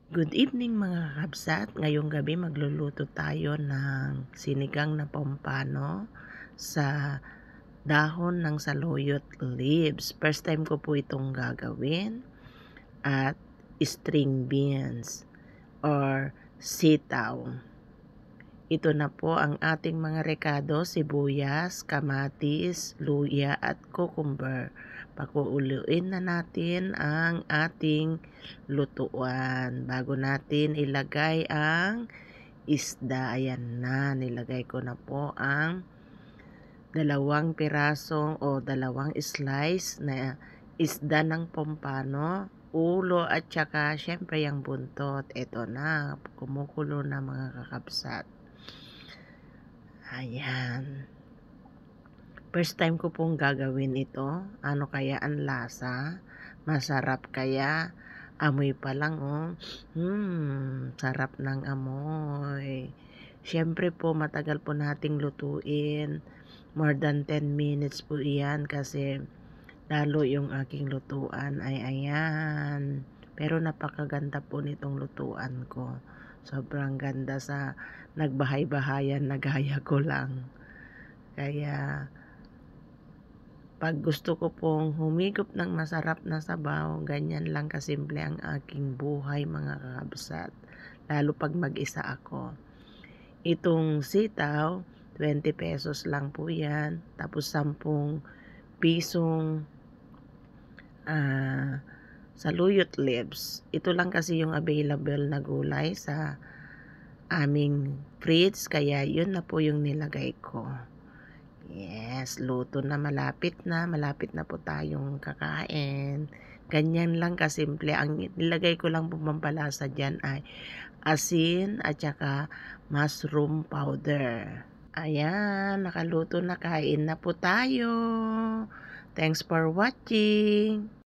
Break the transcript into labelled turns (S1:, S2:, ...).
S1: Good evening mga kakabsat. Ngayong gabi magluluto tayo ng sinigang na pompano sa dahon ng saluyot leaves. First time ko po itong gagawin. At string beans or sitaw. Ito na po ang ating mga rekado: sibuyas, kamatis, luya at cucumber. Pakuuluin na natin ang ating lutuan bago natin ilagay ang isda. Ayan na, nilagay ko na po ang 2 pirasong o 2 slice na isda ng pompano, ulo at saka syempre yung buntot. Ito na, kumukulo na mga kakabsat. Ayan. First time ko pong gagawin ito. Ano kaya ang lasa? Masarap kaya? Amoy pa lang, oh. Sarap ng amoy. Siyempre po, matagal po nating lutuin. More than 10 minutes po iyan kasi lalo yung aking lutuan ay ayan. Pero napakaganda po nitong lutuan ko. Sobrang ganda sa nagbahay-bahayan na gaya ko lang. Kaya pag gusto ko pong humigop ng masarap na sabaw, ganyan lang kasimple ang aking buhay mga kakabsat. Lalo pag mag-isa ako. Itong sitaw, 20 pesos lang po yan. Tapos 10 pisong saluyot leaves. Ito lang kasi yung available na gulay sa aming fridge. Kaya yun na po yung nilagay ko. Yes, luto na, malapit na po tayong kakain. Ganyan lang kasimple. Ang nilagay ko lang po pampalasa dyan ay asin at saka mushroom powder. Ayan, nakaluto na, kain na po tayo. Thanks for watching.